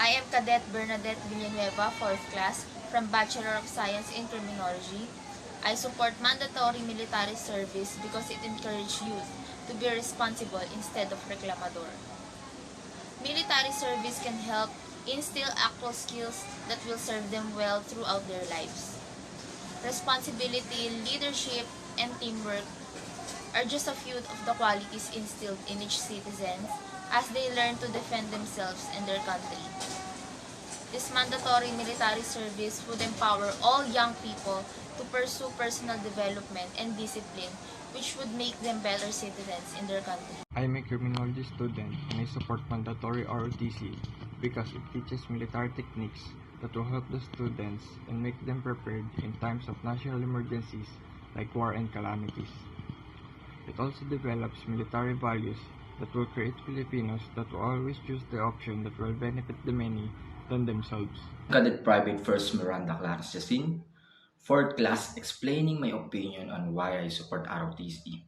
I am Cadet Bernadette Villanueva, 4th class, from Bachelor of Science in Criminology. I support mandatory military service because it encourages youth to be responsible instead of reclamador. Military service can help instill actual skills that will serve them well throughout their lives. Responsibility, leadership, and teamwork are just a few of the qualities instilled in each citizen as they learn to defend themselves and their country. This mandatory military service would empower all young people to pursue personal development and discipline, which would make them better citizens in their country. I'm a criminology student and I support mandatory ROTC because it teaches military techniques that will help the students and make them prepared in times of national emergencies like war and calamities. It also develops military values that will create Filipinos that will always choose the option that will benefit the many than themselves. Cadet Private First Miranda Claras Jasin, 4th class, explaining my opinion on why I support ROTC.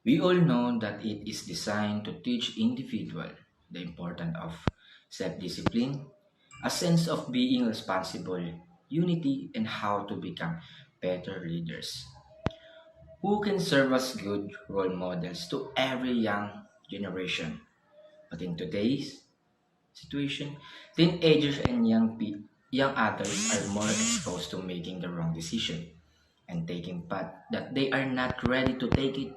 We all know that it is designed to teach individual the importance of self-discipline, a sense of being responsible, unity, and how to become better leaders who can serve as good role models to every young generation. But in today's situation, teenagers and young adults are more exposed to making the wrong decision and taking path that they are not ready to take it.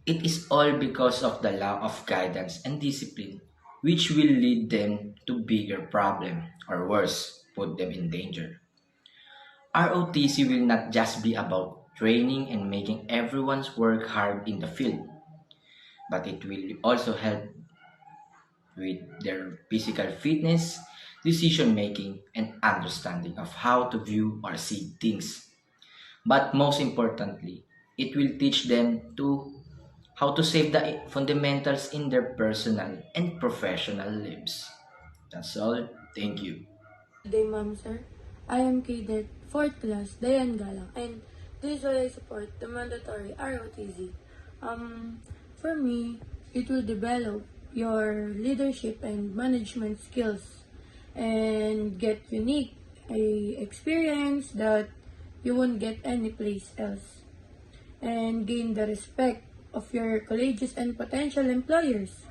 It is all because of the lack of guidance and discipline, which will lead them to bigger problem or worse, put them in danger. ROTC will not just be about training and making everyone's work hard in the field, but it will also help with their physical fitness, decision making, and understanding of how to view or see things. But most importantly, it will teach them to how to save the fundamentals in their personal and professional lives. That's all. Thank you. Good day, ma'am, sir. I am Cadet 4th class, Dayan Galang, and this is why I support the mandatory ROTC. For me, it will develop your leadership and management skills and get unique experience that you won't get anyplace else, and gain the respect of your colleagues and potential employers.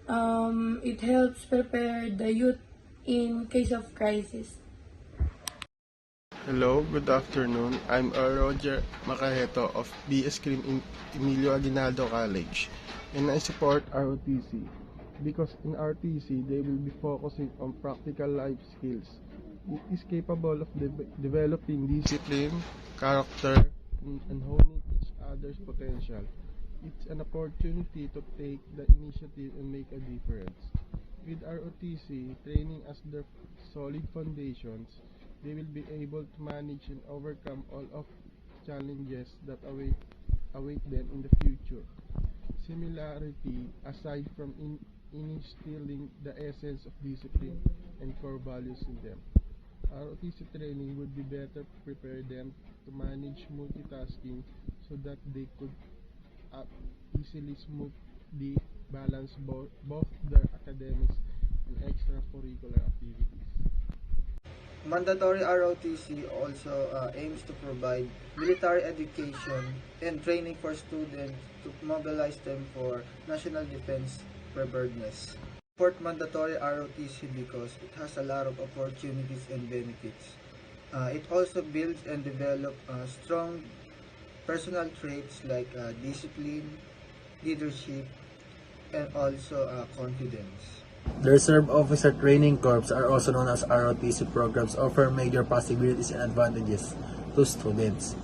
It helps prepare the youth in case of crisis. Hello, good afternoon. I'm Roger Macaheto of BS Crim in Emilio Aguinaldo College, and I support ROTC because in ROTC they will be focusing on practical life skills. It is capable of developing discipline, character, and honing each other's potential. It's an opportunity to take the initiative and make a difference. With ROTC training as their solid foundations, they will be able to manage and overcome all of challenges that await them in the future. Similarity, aside from instilling the essence of discipline and core values in them, ROTC training would be better prepare them to manage multitasking so that they could easily smoothly balance both their academics and extracurricular activities. Mandatory ROTC also aims to provide military education and training for students to mobilize them for national defense preparedness. Support mandatory ROTC because it has a lot of opportunities and benefits. It also builds and develops strong personal traits like discipline, leadership, and also confidence. The Reserve Officer Training Corps are also known as ROTC programs offer major possibilities and advantages to students.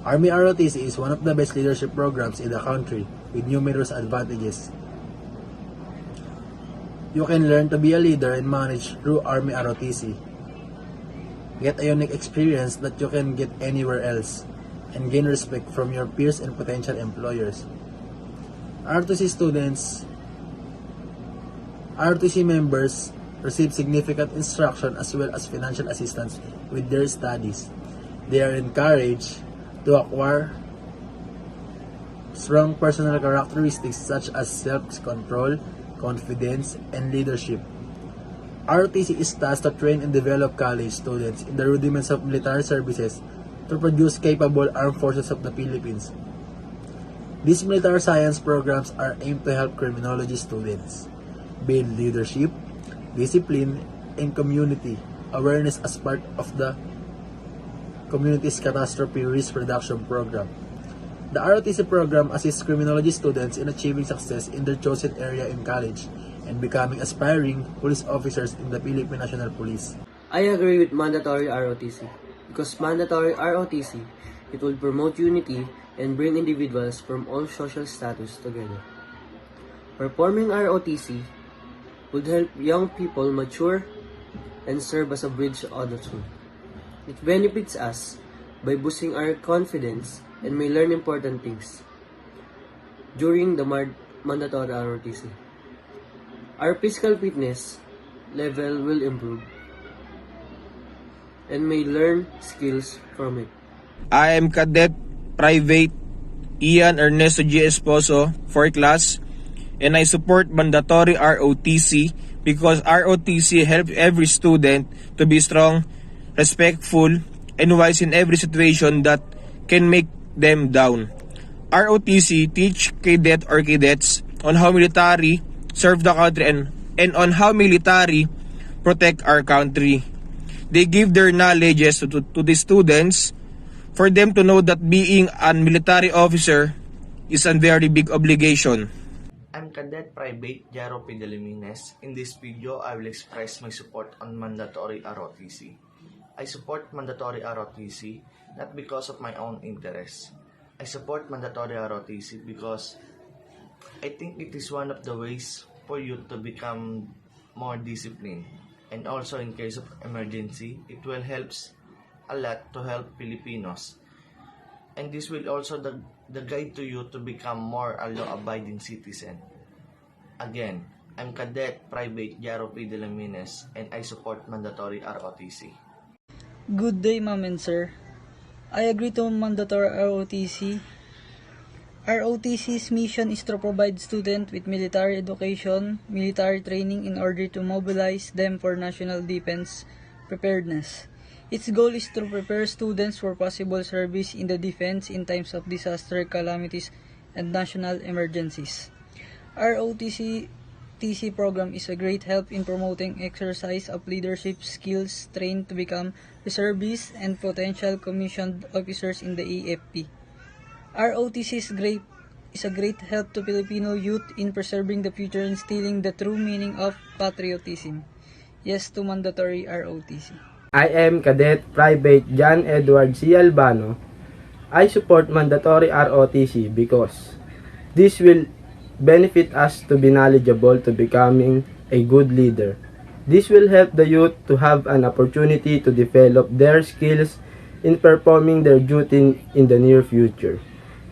Army ROTC is one of the best leadership programs in the country with numerous advantages. You can learn to be a leader and manage through Army ROTC. Get a unique experience that you can get anywhere else and gain respect from your peers and potential employers. ROTC members receive significant instruction as well as financial assistance with their studies. They are encouraged to acquire strong personal characteristics such as self-control, confidence, and leadership. ROTC is tasked to train and develop college students in the rudiments of military services to produce capable armed forces of the Philippines. These military science programs are aimed to help criminology students build leadership, discipline, and community awareness as part of the community's catastrophe risk reduction program. The ROTC program assists criminology students in achieving success in their chosen area in college and becoming aspiring police officers in the Philippine National Police. I agree with mandatory ROTC because mandatory ROTC, it will promote unity and bring individuals from all social status together. Performing ROTC would help young people mature and serve as a bridge to adulthood. It benefits us by boosting our confidence and may learn important things during the mandatory ROTC. Our physical fitness level will improve and may learn skills from it. I am Cadet Private Ian Ernesto G. Esposo, 4th class, and I support mandatory ROTC because ROTC helps every student to be strong, respectful, and wise in every situation that can make them down. ROTC teach cadet or cadets on how military serve the country and on how military protect our country. They give their knowledges to the students for them to know that being a military officer is a very big obligation. I'm Cadet Private Jaro P. Delimines. In this video, I will express my support on mandatory ROTC. I support mandatory ROTC not because of my own interests. I support mandatory ROTC because I think it is one of the ways for you to become more disciplined. And also in case of emergency, it will help a lot to help Filipinos. And this will also the guide to you to become more a law-abiding citizen. Again, I'm Cadet Private Jaro P. Delimines and I support mandatory ROTC. Good day, ma'am and sir. I agree to mandatory ROTC. ROTC's mission is to provide students with military education, military training in order to mobilize them for national defense preparedness. Its goal is to prepare students for possible service in the defense in times of disaster, calamities, and national emergencies. ROTC program is a great help in promoting exercise of leadership skills trained to become reservists and potential commissioned officers in the AFP. ROTC is a great help to Filipino youth in preserving the future and instilling the true meaning of patriotism. Yes to mandatory ROTC. I am Cadet Private John Edward C. Albano. I support mandatory ROTC because this will benefit us to be knowledgeable to becoming a good leader. This will help the youth to have an opportunity to develop their skills in performing their duty in the near future.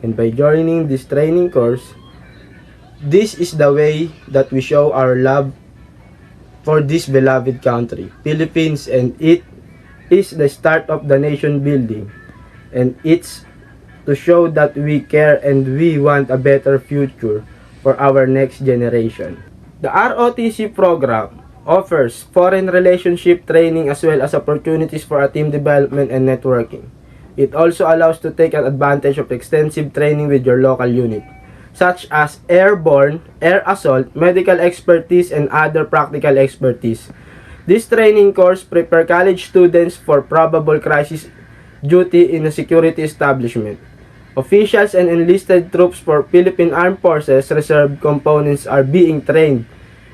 And by joining this training course, this is the way that we show our love for this beloved country, Philippines, and it is the start of the nation building. And it's to show that we care and we want a better future for our next generation. The ROTC program offers foreign relationship training as well as opportunities for team development and networking. It also allows to take advantage of extensive training with your local unit, such as airborne, air assault, medical expertise, and other practical expertise. This training course prepare college students for probable crisis duty in a security establishment. Officials and enlisted troops for Philippine Armed Forces Reserve components are being trained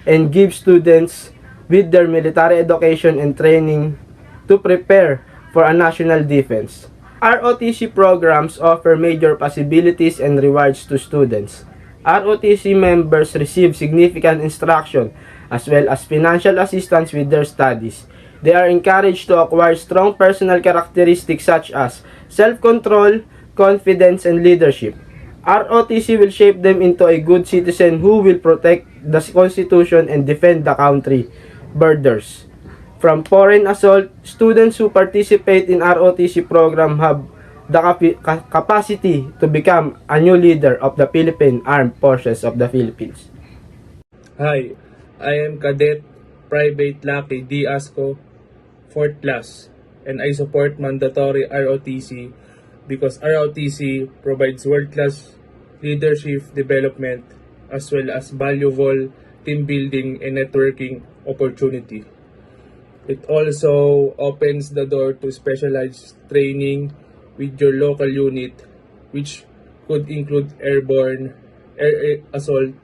and give students with their military education and training to prepare for a national defense. ROTC programs offer major possibilities and rewards to students. ROTC members receive significant instruction as well as financial assistance with their studies. They are encouraged to acquire strong personal characteristics such as self-control, confidence, and leadership. ROTC will shape them into a good citizen who will protect the Constitution and defend the country borders. From foreign assault, students who participate in ROTC program have the capacity to become a new leader of the Philippine Armed Forces of the Philippines. Hi, I am Cadet Private Lucky Diasco, 4th class, and I support mandatory ROTC because ROTC provides world-class leadership development as well as valuable team building and networking opportunity. It also opens the door to specialized training with your local unit, which could include airborne, air assault,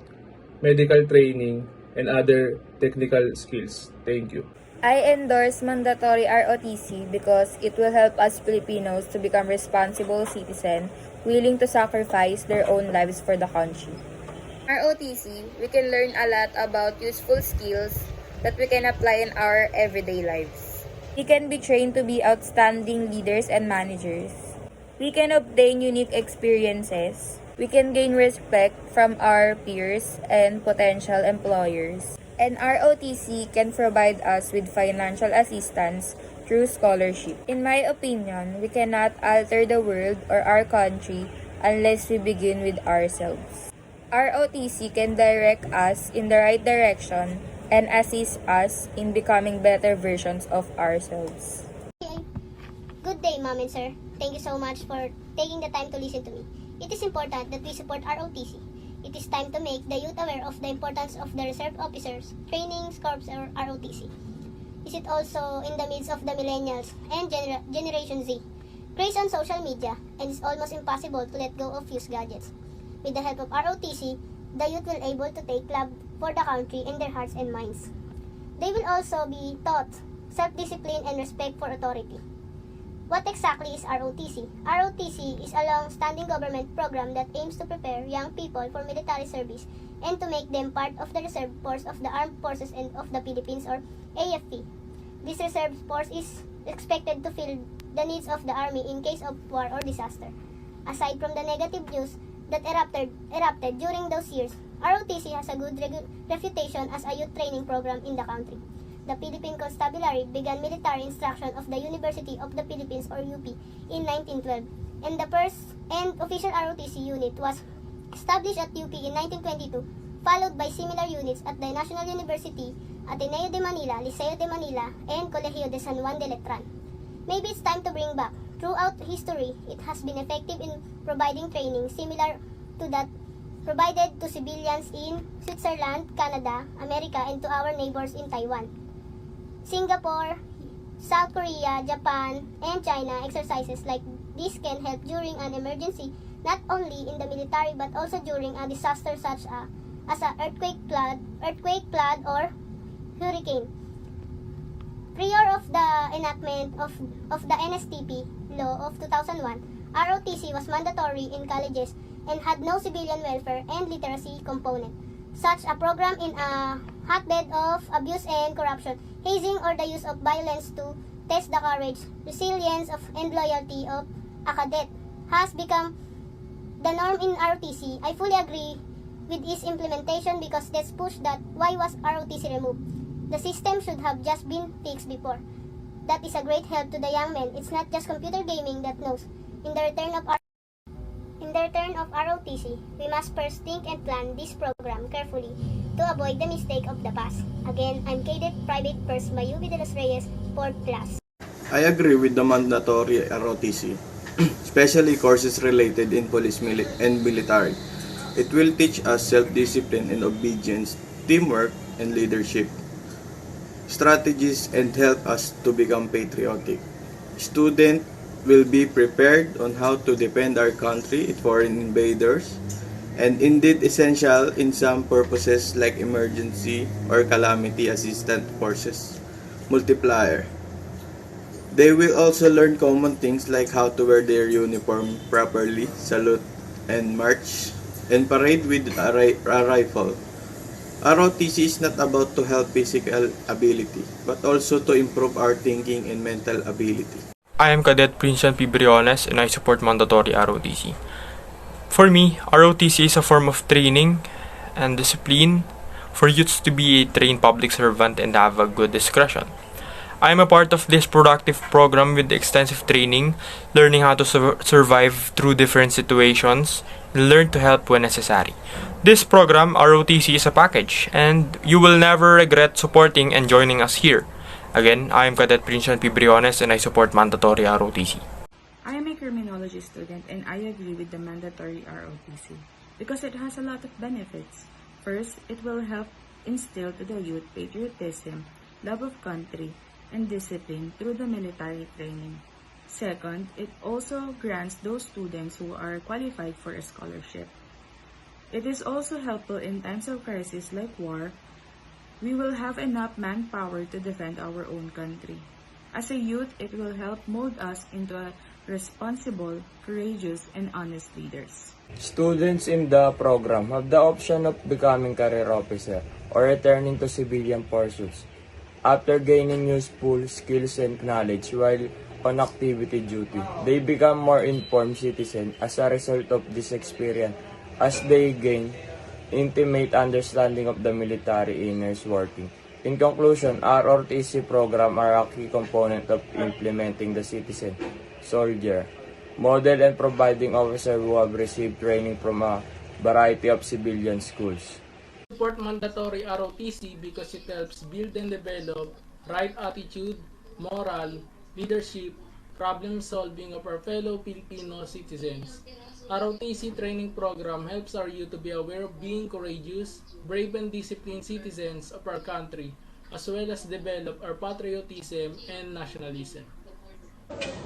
medical training, and other technical skills. Thank you. I endorse mandatory ROTC because it will help us Filipinos to become responsible citizens willing to sacrifice their own lives for the country. ROTC, we can learn a lot about useful skills that we can apply in our everyday lives. We can be trained to be outstanding leaders and managers. We can obtain unique experiences. We can gain respect from our peers and potential employers. And ROTC can provide us with financial assistance through scholarship. In my opinion, we cannot alter the world or our country unless we begin with ourselves. ROTC can direct us in the right direction and assist us in becoming better versions of ourselves. Good day, Mom and Sir. Thank you so much for taking the time to listen to me. It is important that we support ROTC. It is time to make the youth aware of the importance of the Reserve Officers, Training Corps or ROTC. Is it also in the midst of the millennials and Generation Z? Craze on social media, and it's almost impossible to let go of used gadgets. With the help of ROTC, the youth will able to take love for the country in their hearts and minds. They will also be taught self-discipline and respect for authority. What exactly is ROTC? ROTC is a long-standing government program that aims to prepare young people for military service and to make them part of the reserve force of the Armed Forces and of the Philippines or AFP. This reserve force is expected to fill the needs of the Army in case of war or disaster. Aside from the negative news that erupted during those years, ROTC has a good reputation as a youth training program in the country. The Philippine Constabulary began military instruction of the University of the Philippines or UP in 1912, and the first and official ROTC unit was established at UP in 1922, followed by similar units at the National University, Ateneo de Manila, Liceo de Manila, and Colegio de San Juan de Letran. Maybe it's time to bring back. Throughout history, it has been effective in providing training similar to that provided to civilians in Switzerland, Canada, America, and to our neighbors in Taiwan. Singapore, South Korea, Japan, and China exercises like this can help during an emergency not only in the military but also during a disaster such as an earthquake, flood, or hurricane. Prior of the enactment of the NSTP law of 2001, ROTC was mandatory in colleges and had no civilian welfare and literacy component. Such a program in a hotbed of abuse and corruption, hazing or the use of violence to test the courage, resilience and loyalty of a cadet has become the norm in ROTC. I fully agree with its implementation because let's push that why was ROTC removed? The system should have just been fixed before. That is a great help to the young men. It's not just computer gaming that knows. In the return of ROTC, we must first think and plan this program carefully to avoid the mistake of the past. Again, I'm Cadet Private First Mayubi de los Reyes, 4th class. I agree with the mandatory ROTC, especially courses related in police and military. It will teach us self-discipline and obedience, teamwork, and leadership strategies and help us to become patriotic. Students will be prepared on how to defend our country from foreign invaders and indeed essential in some purposes like emergency or calamity assistant forces. Multiplier. They will also learn common things like how to wear their uniform properly, salute and march, and parade with a rifle. ROTC is not about to help physical ability, but also to improve our thinking and mental ability. I am Cadet Princeton P. Briones and I support mandatory ROTC. For me, ROTC is a form of training and discipline for youths to be a trained public servant and have a good discretion. I am a part of this productive program with extensive training, learning how to survive through different situations, and learn to help when necessary. This program, ROTC, is a package, and you will never regret supporting and joining us here. Again, I am Cadet Prince P. Briones and I support mandatory ROTC. I am a criminology student and I agree with the mandatory ROTC because it has a lot of benefits. First, it will help instill to the youth patriotism, love of country, and discipline through the military training. Second, it also grants those students who are qualified for a scholarship. It is also helpful in times of crisis like war. We will have enough manpower to defend our own country. As a youth, it will help mold us into a responsible, courageous, and honest leaders. Students in the program have the option of becoming career officer or returning to civilian pursuits after gaining useful skills and knowledge while on activity duty. They become more informed citizens as a result of this experience as they gain intimate understanding of the military inner's working. In conclusion, our ROTC program are a key component of implementing the citizen soldier model and providing officers who have received training from a variety of civilian schools. Support mandatory ROTC because it helps build and develop right attitude, moral, leadership, problem solving of our fellow Filipino citizens. ROTC training program helps our youth to be aware of being courageous, brave and disciplined citizens of our country, as well as develop our patriotism and nationalism.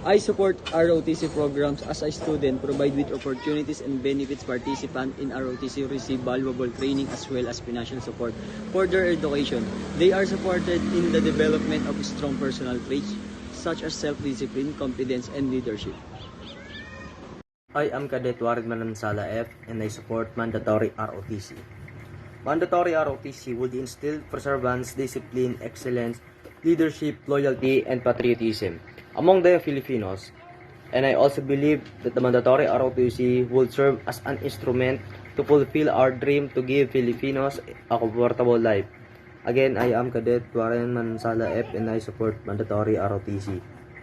I support ROTC programs as a student, provide with opportunities and benefits. Participants in ROTC receive valuable training as well as financial support for their education. They are supported in the development of strong personal traits such as self-discipline, confidence, and leadership. I am Cadet Warid Manansala F and I support mandatory ROTC. Mandatory ROTC would instill perseverance, discipline, excellence, leadership, loyalty, and patriotism among the Filipinos. And I also believe that the mandatory ROTC would serve as an instrument to fulfill our dream to give Filipinos a comfortable life. Again, I am Cadet Warren Manansala F and I support mandatory ROTC.